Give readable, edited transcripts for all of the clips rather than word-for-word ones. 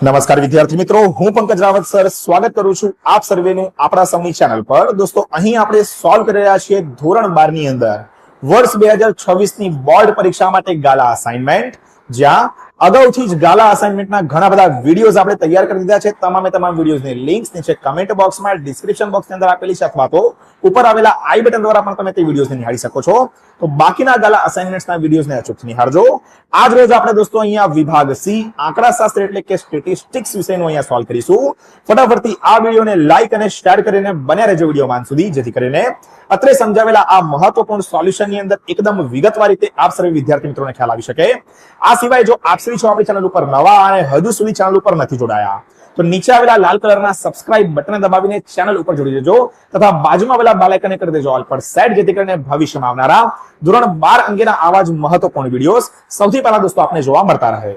નમસ્કાર વિદ્યાર્થી મિત્રો, હું પંકજ રાવત સર સ્વાગત કરું છું આપ સર્વેનું આપણા સૌની ચેનલ પર। દોસ્તો, અહીં આપણે સોલ્વ કરી રહ્યા છીએ ધોરણ 12 ની અંદર વર્ષ 2026 ની બોર્ડ પરીક્ષા માટે ગાલા અસાઇનમેન્ટ, જ્યાં અગાઉથી જ ગાલા અસાઇનમેન્ટના ઘણા બધા વિડીયોઝ આપણે તૈયાર કરી દીધા છે। તમામ વિડીયોઝની લિંક્સ નીચે કમેન્ટ બોક્સમાં, ડિસ્ક્રિપ્શન બોક્સની અંદર આપેલી છે, અથવા તો ઉપર આવેલા આઈ બટન દ્વારા પણ તમે તે વિડીયોઝને નિહાળી શકો છો। તો બાકીના ગાલા અસાઇનમેન્ટ્સના વિડીયોઝને અચૂકથી નિહાળજો। આજ રોજ આપણે દોસ્તો અહીંયા વિભાગ સી આંકડાશાસ્ત્ર એટલે કે સ્ટેટિસ્ટિક્સ વિષયનું અહીંયા સોલ્વ કરીશું। ફટાફટથી આ વિડીયોને લાઈક અને શેર કરીને બન્યા રહેજો વિડીયો અંત સુધી, જેથી કરીને અત્રે સમજાવેલા આ મહત્વપૂર્ણ સોલ્યુશનની અંદર એકદમ વિગતવાર રીતે આપ સર્વે વિદ્યાર્થી મિત્રોને ખ્યાલ આવી શકે। આ સિવાય જો આપ સર્વે છો આપણી ચેનલ ઉપર નવા અને હજુ સુધી ચેનલ ઉપર નથી જોડાયા તો નીચે આવેલા લાલ કલરના સબસ્ક્રાઇબ બટન દબાવીને ચેનલ ઉપર જોડી દેજો, તથા બાજુમાં આવેલા બેલ આઇકનને કરી દેજો ઓલ પર સેટ, જેથી કરીને ભવિષ્યમાં આવનારા ધોરણ 12 અંગેના આવા જ મહત્વપૂર્ણ વિડીયોઝ સૌથી પહેલા દોસ્તો આપને જોવા મળતા રહે।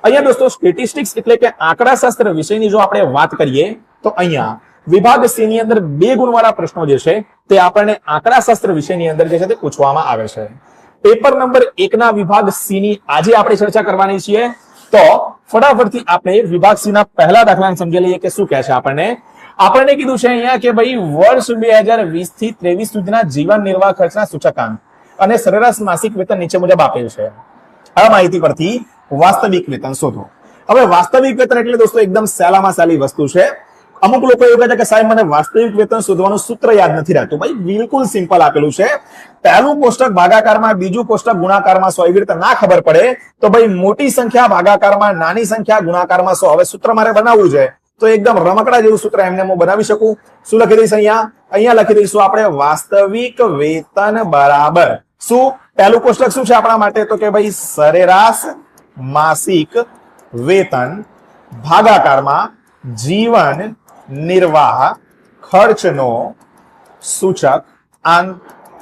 અહીંયા દોસ્તો સ્ટેટિસ્ટિક્સ એટલે કે આંકડાશાસ્ત્ર વિષયની જો આપણે વાત કરીએ તો અહીંયા વિભાગ સી ની અંદર 2 ગુણવાળા પ્રશ્નો જે છે તે આપણને આંકડાશાસ્ત્ર વિષયની અંદર જે છે તે પૂછવામાં આવે છે। પેપર નંબર 1 ના વિભાગ સી ની આજે આપણે ચર્ચા કરવાની છીએ। તો ફટાફટથી આપણે વિભાગ સી ના પહેલા દાખલાને સમજી લઈએ કે શું કહે છે। આપણને કીધું છે અહીંયા કે ભાઈ વર્ષ 2020 થી 23 સુધીના જીવન નિર્વાહ ખર્ચના સૂચકાંક અને સરેરાશ માસિક વેતન નીચે મુજબ આપેલ છે। આ માહિતી પરથી વાસ્તવિક વેતન શોધો। હવે વાસ્તવિક વેતન એટલે દોસ્તો એકદમ સહેલામાં સહેલી વસ્તુ છે। અમુક લોકો એવું કહે છે કે સાહેબ મને વાસ્તવિક વેતન શોધવાનું સૂત્ર યાદ નથી રહેતું। ભાઈ બિલકુલ સિમ્પલ આપેલું છે। પહેલું કોષ્ટક ભાગાકારમાં, બીજું કોષ્ટક ગુણાકારમાં 100। એવી રીતે ના ખબર પડે તો ભાઈ મોટી સંખ્યા ભાગાકારમાં, નાની સંખ્યા ગુણાકારમાં 100। હવે સૂત્ર મારે બનાવવું છે તો એકદમ રમકડા જેવું સૂત્ર એમને હું બનાવી શકું। શું લખી દઈશ અહીંયા લખી દઈશું આપણે વાસ્તવિક વેતન બરાબર શું? પહેલું કોષ્ટક શું છે આપણા માટે તો કે ભાઈ સરેરાશ માસિક વેતન ભાગાકારમાં જીવન નિર્વાહ ખર્ચનો સૂચકાંક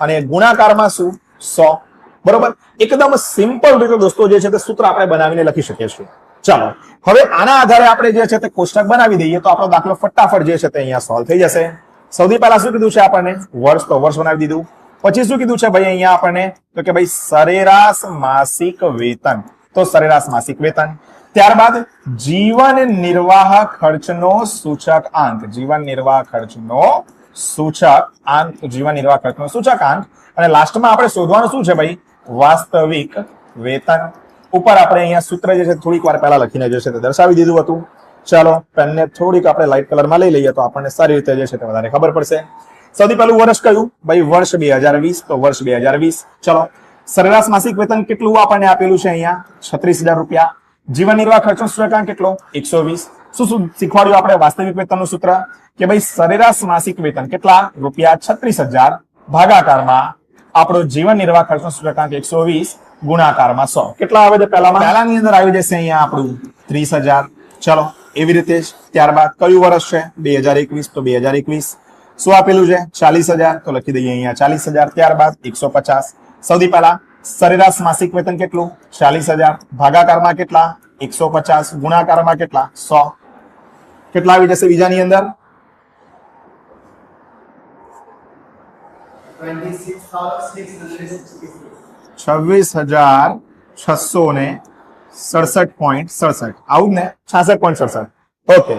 અને ગુણાકારમાં શું? 100। બરોબર, એકદમ સિમ્પલ રીતે દોસ્તો જે છે તે સૂત્ર આપણે બનાવીને લખી શકીએ છીએ। ચાલો હવે આના આધારે આપણે જે છે તે કોષ્ટક બનાવી દઈએ તો આપણો દાખલો ફટાફટ જે છે તે અહીંયા સોલ્વ થઈ જશે। સૌથી પહેલા શું કીધું છે આપણને? વર્ષ, તો વર્ષ બનાવી દીધું। પછી શું કીધું છે ભાઈ અહીંયા આપણને તો કે ભાઈ સરેરાશ માસિક વેતન, તો સરેરાશ માસિક વેતન। ત્યારબાદ જીવન નિર્વાહ ખર્ચનો સૂચકાંક, જીવન નિર્વાહ ખર્ચનો સૂચકાંક, અને લાસ્ટમાં આપણે શોધવાનું શું છે ભાઈ? વાસ્તવિક વેતન। ઉપર આપણે અહીંયા સૂત્ર જે છે થોડીક વાર પહેલા લખીને જે છે તે દર્શાવી દીધું હતું। ચાલો પેનને થોડીક આપણે લાઇટ કલરમાં લઈ લઈએ તો આપણને સારી રીતે જે છે તે વધારે ખબર પડશે। સૌથી પહેલું વર્ષ કયું? ભાઈ વર્ષ 2020, તો વર્ષ 2020। ચલો સરેરાશ માસિક વેતન કેટલું આપણને આપેલું છે અહીંયા? 36,000 રૂપિયા। જીવન નિર્વાહ ખર્ચનો સૂચકાંક કેટલો? 120। શું શીખવાડ્યું આપણે વાસ્તવિક વેતનનું સૂત્ર કે ભાઈ સરેરાશ માસિક વેતન કેટલા? રૂપિયા 36,000 ભાગાકારમાં આપણો જીવન નિર્વાહ ખર્ચનો સૂચકાંક 120 ગુણાકારમાં 100। કેટલા આવે છે? પહેલાની અંદર આવી જશે અહીંયા આપણું 30,000। ચલો એવી રીતે જ ત્યારબાદ કયું વર્ષ છે? 2021, તો 2021 શું આપેલું છે? 40,000, તો લખી દઈએ અહીંયા 40,000। ત્યારબાદ 150। સૌથી પહેલા સરેરાશ માસિક વેતન કેટલું? 40,000 ભાગાકારમાં કેટલા? 150 ગુણાકારમાં કેટલા? 100। કેટલા આવી જશે બીજાની અંદર? 26,667.67 આવું ને? 66.67। ઓકે,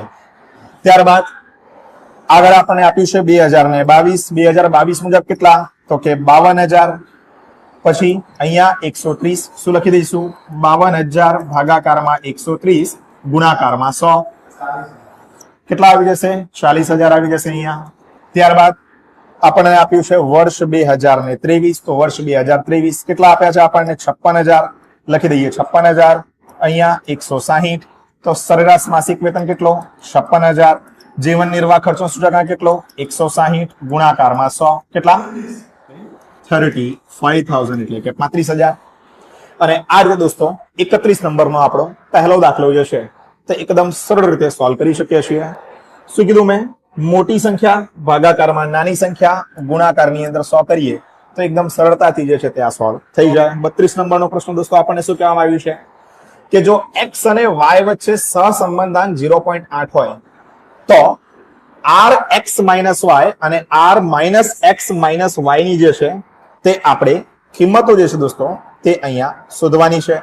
ત્યારબાદ આગળ આપણને આપ્યું છે 2022 મુજબ કેટલા? તો કે 52,000। પછી અહીંયા 130 શું લખી દઈશું? 52,000 ભાગાકારમાં 130 ગુણાકારમાં 100। કેટલા આવી જશે? 40,000 આવી જશે અહીંયા। ત્યારબાદ આપણને આપ્યું છે વર્ષ 2023, તો વર્ષ 2023 કેટલા આપ્યા છે આપણને? 56,000 લખી દઈએ 56,000। અહીંયા 160, તો સરેરાશ માસિક વેતન કેટલો? 56,000। જીવન નિર્વાહ ખર્ચનો સૂચકાંક કેટલો? 160 ગુણાકારમાં 100। કેટલા? 35,000 એટલે કે 35,000। અને આ રીતે દોસ્તો 31 નંબરનો આપણો પહેલો દાખલો જે છે તે એકદમ સરળ રીતે સોલ્વ કરી શકીએ છીએ। શું કીધું મેં? મોટી સંખ્યા ભાગાકારમાં નાની સંખ્યા ગુણાકારની અંદર 100 કરીએ તો એકદમ સરળતાથી જે છે તે આ સોલ્વ થઈ જાય। 32 નંબરનો પ્રશ્ન દોસ્તો આપણને શું કહેવામાં આવ્યું છે કે જો x અને y વચ્ચે સહસંબંધાંક 0.8 હોય તો r x minus y અને r minus x minus y ની જે છે તે આપણે કિંમતો જે છે દોસ્તો તે અહીંયા શોધવાની છે।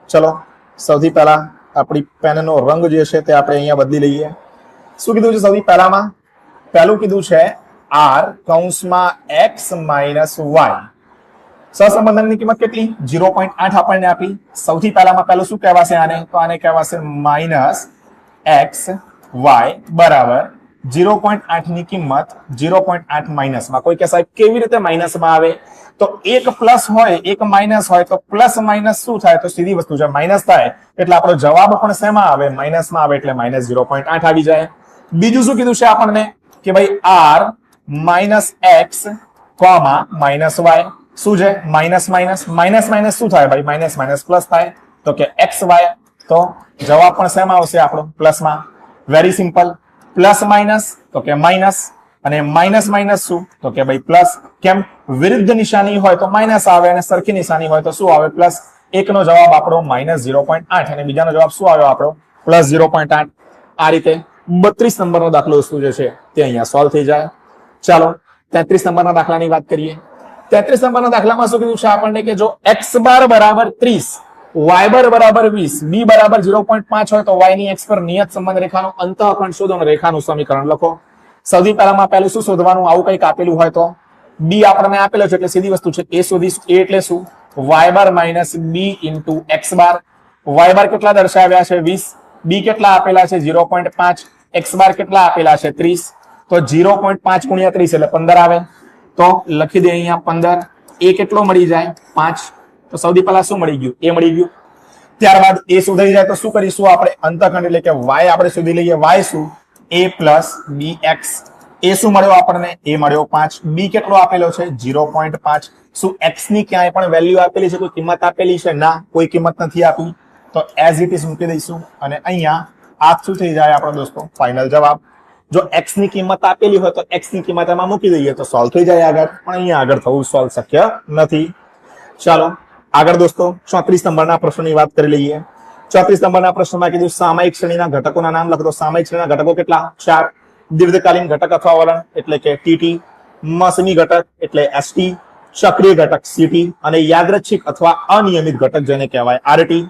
ચલો સૌથી પહેલા આપણી પેનનો રંગ જે છે તે આપણે અહીંયા બદલી લઈએ. શું કીધું છે સૌથી પહેલામાં? પહેલું કીધું છે r કૌંસમાં x માઇનસ વાય. સહસંબંધની કિંમત કેટલી? 0.8 આપણને આપી. સૌથી પહેલામાં પહેલું શું કહેવાશે આને? તો આને કહેવાશે માઇનસ x y બરાબર 0.8 ની કિંમત 0.8 માઇનસમાં. કોઈ કે સાહેબ કેવી રીતે માઇનસમાં આવે? તો એક પ્લસ હોય એક માઇનસ હોય તો પ્લસ માઇનસ શું થાય? તો સીધી વસ્તુ છે, માઇનસ થાય એટલે આપણો જવાબ પણ શેમાં આવે? માઇનસમાં આવે એટલે માઇનસ 0.8 આવી જાય. બીજું શું કીધું છે આપણને કે ભાઈ r minus x comma minus y. શું છે? માઇનસ માઇનસ માઇનસ માઇનસ શું થાય ભાઈ? માઇનસ માઇનસ પ્લસ થાય. તો કે એક્સ વાય. તો જવાબ પણ શેમાં આવશે આપણો? પ્લસમાં. Very simple. પ્લસ માઇનસ તો કે માઇનસ અને માઇનસ માઇનસ શું? તો કે ભાઈ પ્લસ. કેમ? વિરુદ્ધ નિશાની હોય તો માઇનસ આવે અને સરખી નિશાની હોય તો શું આવે? પ્લસ. એકનો જવાબ આપણો માઇનસ 0.8 અને બીજાનો જવાબ શું આવ્યો આપણો? પ્લસ 0.8. આ રીતે 32 નંબરનો દાખલો શું જે છે તે અહીંયા સોલ્વ થઈ જાય. ચાલો 33 નંબરના દાખલાની વાત કરીએ. 33 નંબરના દાખલામાં શું કીધું છે આપણને કે જો x બાર બરાબર 30, y બાર બરાબર 20, b બરાબર 0.5 હોય તો y ની x પર નિયત સંબંધ રેખાનો અંતઃખંડ શોધો અને રેખાનું સમીકરણ લખો. સૌથી પહેલામાં પહેલું શું શોધવાનું? આવું કંઈક આપેલું હોય તો b આપણને આપેલો છે એટલે સીધી વસ્તુ છે a શોધીશું. a એટલે શું? y bar minus b into x બાર. y બાર કેટલા દર્શાવ્યા છે? 20. b કેટલા આપેલા છે? 0.5. x બાર કેટલા આપેલા છે? 30. તો 0.5 ગુણ્યા 30 એટલે 15 આવે. તો લખી દે અહીંયા 15. a કેટલો મળી જાય? 5. તો સૌથી પહેલા શું મળી ગયું? a મળી ગયું. ત્યારબાદ a શોધાઈ જાય તો શું કરીશું આપણે? અંતઃખંડ એટલે કે y આપણે શોધી લઈએ. y શું? a plus bx. a શું મળ્યો આપણને? a મળ્યો 5. b કેટલો આપેલો છે? 0.5. શું x ની ક્યાંય પણ વેલ્યુ આપેલી છે? કોઈ કિંમત આપેલી છે? ના, કોઈ કિંમત નથી આપી. તો એઝ ઇટ ઇઝ મૂકી દઈશું અને અહીંયા આ શું થઈ જાય આપણો દોસ્તો? ફાઇનલ જવાબ. જો x ની કિંમત આપેલી હોય તો x ની કિંમત એમાં મૂકી દઈએ તો સોલ્વ થઈ જાય આગળ. પણ અહીંયા આગળ થવું સોલ્વ શક્ય નથી. ચાલો આગળ દોસ્તો 34 નંબરના પ્રશ્નની વાત કરી લઈએ. 34 નંબરના પ્રશ્નમાં કીધું સામયિક શ્રેણીના ઘટકોના નામ લખો. તો સામયિક શ્રેણીના ઘટકો કેટલા? 4. દીર્ઘકાલીન ઘટક અથવા વલણ એટલે કે ટીટી, મસમી ઘટક એટલે એસટી, ચક્રીય ઘટક સીટી અને યાદૃચ્છિક અથવા અનિયમિત ઘટક જેને કહેવાય આરટી.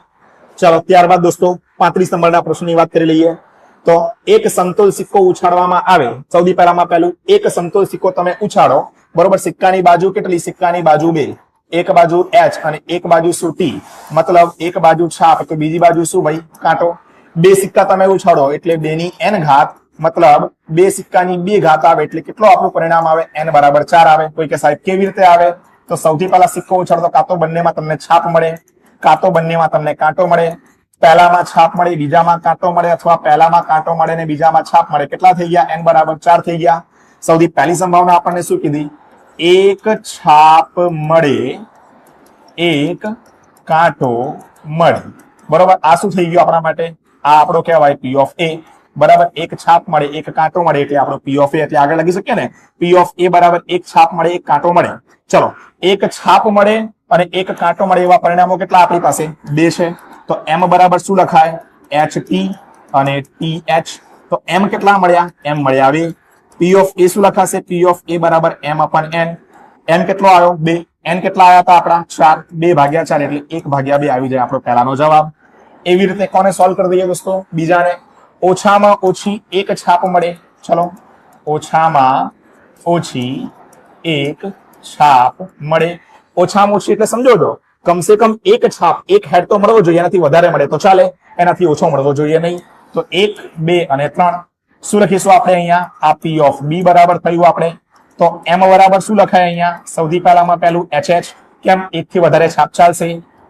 ચાલો ત્યારબાદ દોસ્તો 35 નંબરના પ્રશ્નની વાત કરી લઈએ. તો એક સમતોલ સિક્કો ઉછાળવામાં આવે. સૌથી પહેલામાં પહેલું એક સમતોલ સિક્કો તમે ઉછાળો, બરોબર. સિક્કાની બાજુ કેટલી? સિક્કાની બાજુ 2. એક બાજુ h અને એક બાજુ શું? t. મતલબ એક બાજુ છાપ તો બીજી બાજુ શું ભાઈ? કાંટો. 2 સિક્કા તમે ઉછાળો એટલે 2 ની n ઘાત, મતલબ 2 સિક્કાની 2 ઘાત આવે એટલે કેટલો આપણું પરિણામ આવે? n બરાબર 4 આવે. કોઈ કે સાહેબ કેવી રીતે આવે? તો સૌથી પહેલા સિક્કો ઉછાળો કાં તો બંનેમાં તમને છાપ મળે, કાં તો બંનેમાં તમને કાંટો મળે. પહેલામાં છાપ મળે, બીજામાં કાંટો મળે, અથવા પહેલામાં કાંટો મળે ને બીજામાં છાપ મળે. કેટલા થઈ ગયા? n બરાબર 4 થઈ ગયા. સૌથી પહેલી સંભાવના આપણને શું કીધી? એક છાપ મળે, એક કાંટો મળે, બરોબર. આ શું થઈ ગયું આપણા માટે? આ આપણો કહેવાય p ઓફ a, બરાબર. એક છાપ મળે, એક કાંટો મળે એટલે આપણો p ઓફ a. એટલે આગળ લખી શકીએ ને p ઓફ a બરાબર એક છાપ મળે, એક કાંટો મળે. ચલો એક છાપ મળે અને એક કાંટો મળે એવા પરિણામો કેટલા આપણી પાસે? 2 છે. તો m બરાબર શું લખાય? ht અને th. તો m કેટલા મળ્યા? m મળ્યા 2. p ઓફ a શું લખાશે? p ઓફ a બરાબર m અપન n. m કેટલો આવ્યો? 2. n કેટલા આવ્યા હતા આપણા? 4. 2 ભાગ્યા 4 એટલે 1 ભાગ્યા 2 આવી જાય આપણો પહેલાનો જવાબ. એવી રીતે કોને સોલ્વ કરી દઈએ દોસ્તો? બીજાને. ઓછામાં ઓછી એક છાપ મળે. ચલો ઓછામાં ઓછી એક છાપ મળે. ઓછામાં ઓછી એટલે સમજો છો કમસે કમ એક છાપ, એક હેડ તો મળવો જોઈએ. એનાથી વધારે મળે તો ચાલે, એનાથી ઓછો મળવો જોઈએ નહીં. તો 1, 2 અને 3. શું લખીશું આપણે અહીંયા? આ p ઓફ b બરાબર થયું આપણે. તો m બરાબર શું લખાય અહીંયા? સૌથી પહેલામાં પહેલું hh. કેમ? 1 થી વધારે છાપ ચાલશે.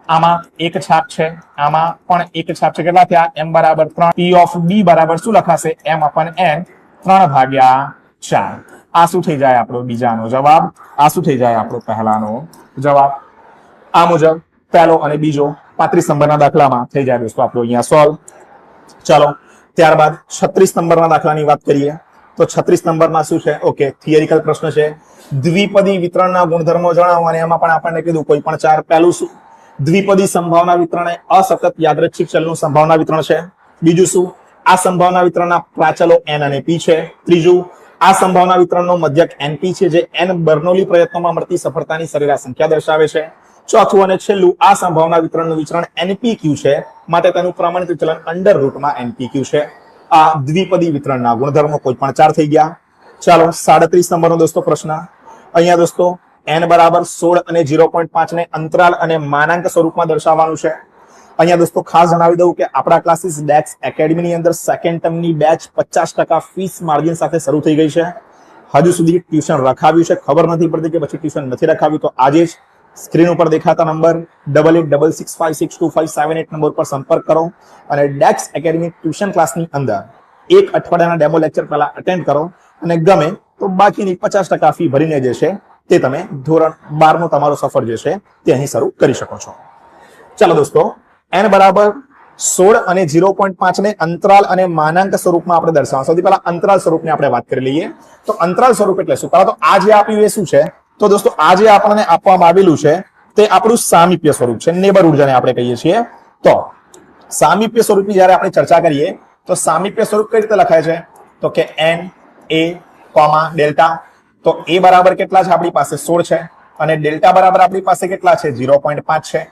આમાં એક છાપ છે, આમાં પણ એક છાપ છે. કેટલા થયા? m બરાબર 3. p ઓફ b બરાબર શું લખાશે? m અપન n 3 ભાગ્યા 4. આ શું થઈ જાય આપણો બીજાનો જવાબ? આ શું થઈ જાય આપણો પહેલાનો જવાબ? આ મુજબ પહેલો અને બીજો 35 નંબરના દાખલામાં થઈ જાય દોસ્તો આપણો અહીંયા સોલ્વ. ચાલો ત્યારબાદ 36 નંબરના દાખલાની વાત કરીએ. તો 36 નંબરમાં શું છે? ઓકે, થિયરિકલ પ્રશ્ન છે. દ્વિપદી વિતરણના ગુણધર્મો જણાવો અને એમાં પણ આપણને કીધું કોઈ પણ 4. પહેલું શું? દ્વિપદી સંભાવના વિતરણ એ અસતત યાદૃચ્છિક ચલનું સંભાવના વિતરણ છે. બીજું શું? આ સંભાવના વિતરણના પ્રાચલો n અને p છે. ત્રીજું, આ સંભાવના વિતરણનો મધ્યક np છે જે n બર્નોલી પ્રયત્નોમાં મળતી સફળતાની સરેરાશ સંખ્યા દર્શાવે છે. ચોથું અને છેલ્લું, આ સંભાવના વિતરણનું વિચરણ NPQ છે, માટે તેનું પ્રમાણિત વિચલન અંડર રૂટમાં NPQ છે. આ દ્વિપદી વિતરણના ગુણધર્મો કોઈ પણ 4 થઈ ગયા. ચાલો 37 નંબરનો દોસ્તો પ્રશ્ન. અહીંયા દોસ્તો n બરાબર 16 અને 0.5 ને અંતરાલ અને માનાંક સ્વરૂપમાં દર્શાવવાનું છે. અહીંયા દોસ્તો ખાસ જણાવી દઉં કે આપણા ક્લાસીસ ડેક્સ એકેડમીની અંદર સેકન્ડ ટર્મની બેચ 50% ફીસ માર્જિન સાથે શરૂ થઈ ગઈ છે. હજુ સુધી ટ્યુશન રખાવ્યું છે, ખબર નથી પડતી કે પછી ટ્યુશન નથી રખાવ્યું, તો આજે જ સ્ક્રીન ઉપર દેખાતા નંબર 8866562578 નંબર પર સંપર્ક કરો અને ડેક્સ એકેડમી ટ્યુશન ક્લાસની અંદર એક અઠવાડિયાના ડેમો લેક્ચર પહેલા અટેન્ડ કરો અને ગમે તો બાકીની 50% ફી ભરીને જે છે તે તમે ધોરણ 12 નો તમારો સફર જે છે તે અહીં શરૂ કરી શકો છો. ચાલો દોસ્તો, n બરાબર 16 અને 0.5 ને અંતરાલ અને માનાંક સ્વરૂપમાં આપણે દર્શાવવા. સૌથી પહેલા અંતરાલ સ્વરૂપની આપણે વાત કરી લઈએ. તો અંતરાલ સ્વરૂપ એટલે શું? પહેલા તો આ જે આપ્યું એ શું છે? તો દોસ્તો આ જે આપણને આપવામાં આવેલું છે તે આપણું સામીપ્ય સ્વરૂપ છે, નેબરહુડ જેને આપણે કહીએ છીએ. તો સામીપ્ય સ્વરૂપની જ્યારે આપણે ચર્ચા કરીએ તો સામીપ્ય સ્વરૂપ કઈ રીતે લખાય છે? તો કે n a ડેલ્ટા. તો a બરાબર કેટલા છે? આપણી પાસે 16 છે અને ડેલ્ટા બરાબર આપણી પાસે કેટલા છે? 0.5 છે.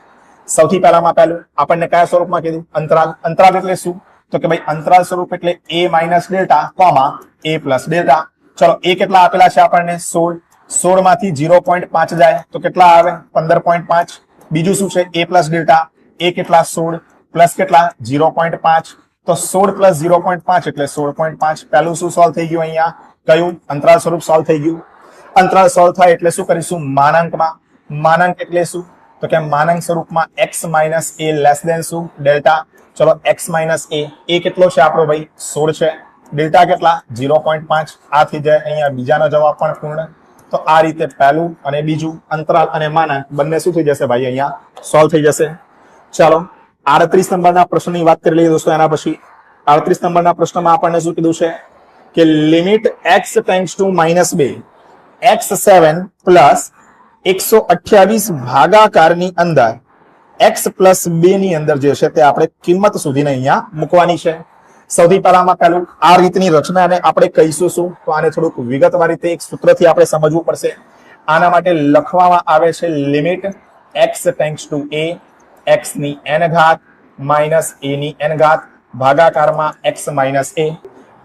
સૌથી પહેલામાં પહેલું આપણને કયા સ્વરૂપમાં કીધું? અંતરાલ. અંતરાલ એટલે શું? તો કે ભાઈ અંતરાલ સ્વરૂપ એટલે a minus delta comma a plus delta. ચલો a કેટલા આપેલા છે આપણને? 16. 16 માંથી 0.5 જાય તો કેટલા આવે? 15.5. બીજું શું છે? a plus delta. a કેટલા? 16 પ્લસ કેટલા? 0.5. તો 16 પ્લસ 0.5 એટલે 16.5. પહેલું શું સોલ્વ થઈ ગયું? અહીંયા કયું? અંતરાલ સ્વરૂપ સોલ્વ થઈ ગયું. અંતરાલ સોલ્વ થાય એટલે શું કરીશું? માનાંકમાં. માનાંક એટલે શું? તો કે માનાંક સ્વરૂપમાં x minus a less than શું? ડેલ્ટા. ચલો x માઇનસ a કેટલો છે આપણો ભાઈ? 16 છે. ડેલ્ટા કેટલા? 0.5. આ થઈ જાય અહીંયા બીજાનો જવાબ પણ પૂર્ણ. તો આ રીતે પહેલું અને બીજું અંતરાલ અને માનાંક બંને શું થઈ જશે ભાઈ? અહીંયા સોલ્વ થઈ જશે. ચાલો 38 નંબરના પ્રશ્નની વાત કરી લઈએ દોસ્તો. એના પછી 38 નંબરના પ્રશ્નમાં આપણને શું કીધું છે કે limit x tends to -2 x7 plus 128 ભાગાકારની અંદર x પ્લસ 2 ની અંદર જે છે તે આપણે કિંમત સુધીને અહીંયા મૂકવાની છે. સૌથી પહેલામાં પહેલું આ રીતની રચનાને આપણે કહીશું શું? તો આને થોડુંક વિગતવાર રીતે એક સૂત્રથી આપણે સમજવું પડશે. આના માટે લખવામાં આવે છે limit x tends to a x ની n ઘાત માઇનસ a ની n ઘાત ભાગાકારમાં x માઇનસ a.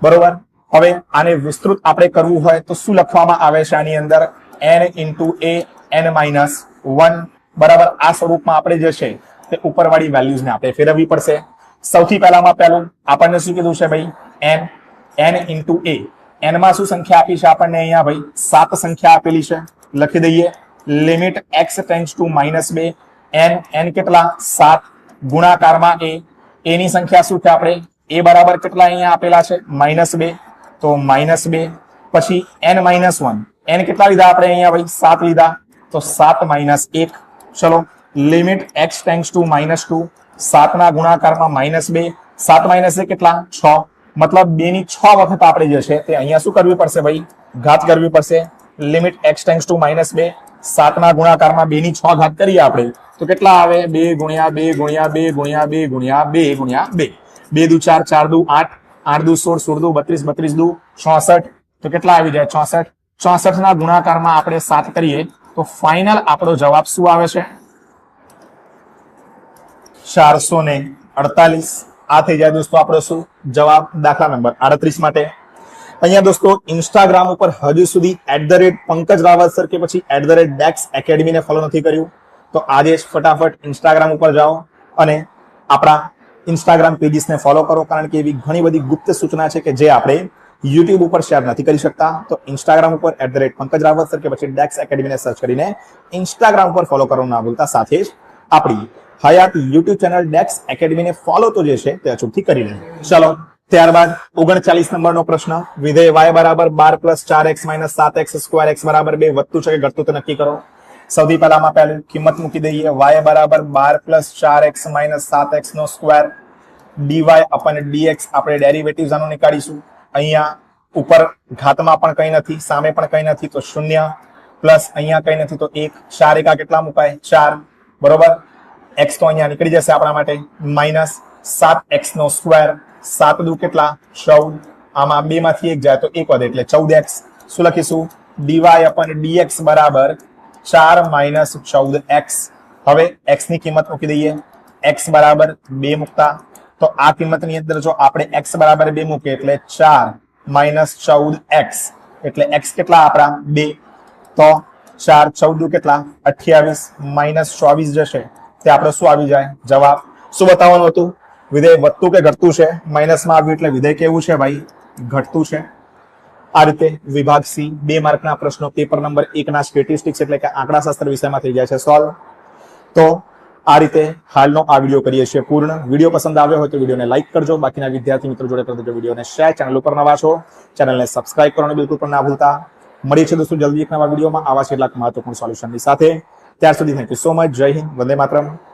બરોબર. હવે આને વિસ્તૃત આપણે કરવું હોય તો શું લખવામાં આવે છે આની અંદર? n into a n minus 1. બરાબર. આ સ્વરૂપમાં આપણે જે છે તે ઉપરવાળી વેલ્યુઝને આપણે ફેરવવી પડશે. સૌથી પહેલામાં પહેલું આપણને શું કીધું છે ભાઈ? n into a. n માં શું સંખ્યા આપી છે આપણને અહીંયા ભાઈ? 7 સંખ્યા આપેલી છે. લખી દઈએ limit x tends to -2 n કેટલા? 7 ગુણાકારમાં a. a ની સંખ્યા શું છે આપણે? a બરાબર કેટલા અહીંયા આપેલા છે? -2. તો -2 પછી n માઇનસ 1. n કેટલા લીધા આપણે અહીંયા ભાઈ? 7 લીધા. તો 7 માઇનસ 1. ચલો લિમિટ x ટેન્ડ્સ ટુ -2 7 ના ગુણાકારમાં -2. 7 માઇનસ 1 કેટલા? 6. મતલબ 2 ની 6 વખત આપણે જે છે તે અહીંયા શું કરવી પડશે ભાઈ? ઘાત કરવી પડશે. લિમિટ x ટેન્ડ્સ ટુ -2 7 ના ગુણાકારમાં 2 ની 6 ઘાત કરીએ આપણે તો કેટલા આવે? 2 ગુણ્યા 2 ગુણ્યા 2 ગુણ્યા 2 ગુણ્યા 2 ગુણ્યા 2. 2 દુ 4 4 દુ 8 8 દુ 16 16 દુ 32 32 દુ 64. તો કેટલા આવી જાય? 64. 64 ના ગુણાકારમાં આપણે 7 કરીએ તો ફાઇનલ આપણો જવાબ શું આવે છે? 448. આ થઈ જાય દોસ્તો આપણો શું જવાબ દાખલા નંબર 38 માટે. અહીંયા દોસ્તો ઇન્સ્ટાગ્રામ ઉપર હજુ સુધી @પંકજ રાવત સર કે પછી @ડેક્સ એકેડમીને ફોલો નથી કર્યું તો આજે જ ફટાફટ ઇન્સ્ટાગ્રામ ઉપર જાઓ અને આપણા ઇન્સ્ટાગ્રામ પેજીસને ફોલો કરો, કારણ કે એવી ઘણી બધી ગુપ્ત સૂચના છે કે જે આપણે યુટ્યુબ ઉપર શેર નથી કરી શકતા. તો ઇન્સ્ટાગ્રામ ઉપર @પંકજ રાવત સર કે પછી ડેક્સ એકેડમીને સર્ચ કરીને ઇન્સ્ટાગ્રામ ઉપર ફોલો કરવાનું ના ભૂલતા. સાથે જ આપણી હયાત યુટ્યુબ ચેનલ ડેક્સ એકેડમીને ફોલો તો જે છે તે અચૂકથી કરી લેજો. ચલો ત્યારબાદ 39 નંબરનો પ્રશ્ન. વિધેય y બરાબર 12 plus 4x minus 7x square x બરાબર 2 વધતું છે કે ઘટતું તે નક્કી કરો. સૌથી પહેલામાં પહેલું કિંમત મૂકી દઈએ. y બરાબર 12 પ્લસ 4x માઇનસ 7x નો સ્ક્વેર dy અપન dx આપણે ડેરિવેટિવ્સ આનું નીકાળીશું. અહીંયા ઉપર ઘાતમાં પણ કંઈ નથી, સામે પણ કંઈ નથી તો 0 પ્લસ અહીંયા કંઈ નથી તો 1. 4 એકા કેટલા મુકાય? 4. બરોબર. x તો અહીંયા નીકળી જશે આપણા માટે. માઇનસ 7x નો સ્ક્વેર 7 દુ કેટલા? 14. આમાં 2 માંથી 1 જાય તો 1 વધે એટલે 14x. શું લખીશું? dy અપન dx બરાબર 4 માઇનસ 14x. હવે x ની કિંમત મૂકી દઈએ. x બરાબર 2 મૂકતા તો આ કિંમતની અંદર જો આપણે x બરાબર 2 મૂકીએ એટલે 4 માઇનસ 14x એટલે x કેટલા આપણા 2 તો 4 14 કેટલા 28 માઇનસ 24 જશે તે આપણે શું આવી જાય જવાબ. શું બતાવવાનું હતું? વિધેય વધતું કે ઘટતું છે? માઇનસમાં આવ્યું એટલે વિધેય કેવું છે ભાઈ? ઘટતું છે. આ રીતે વિભાગ સી 2 માર્કના પ્રશ્નો પેપર નંબર 1 ના સ્ટેટિસ્ટિક્સ એટલે કે આંકડાશાસ્ત્ર વિષયમાં થઈ જાય છે સોલ્વ. તો આ રીતે હાલનો આ વિડીયો કરીએ છીએ પૂર્ણ. વિડીયો પસંદ આવ્યો હોય તો વિડીયોને લાઈક કરજો. બાકીના વિદ્યાર્થી મિત્રો જોડે કરી દેજો. વિડીયોને શેર. ચેનલ ઉપર નવા છો ચેનલને સબસ્ક્રાઇબ કરવાનું બિલકુલ પણ ના ભૂલતા. મળીએ છીએ દોસ્તો જલ્દી એક નવા વિડીયોમાં આવા કેટલાક મહત્વપૂર્ણ સોલ્યુશનની સાથે. ત્યાર સુધી થેન્ક યુ સો મચ. જય હિન્દ. વંદે માતરમ.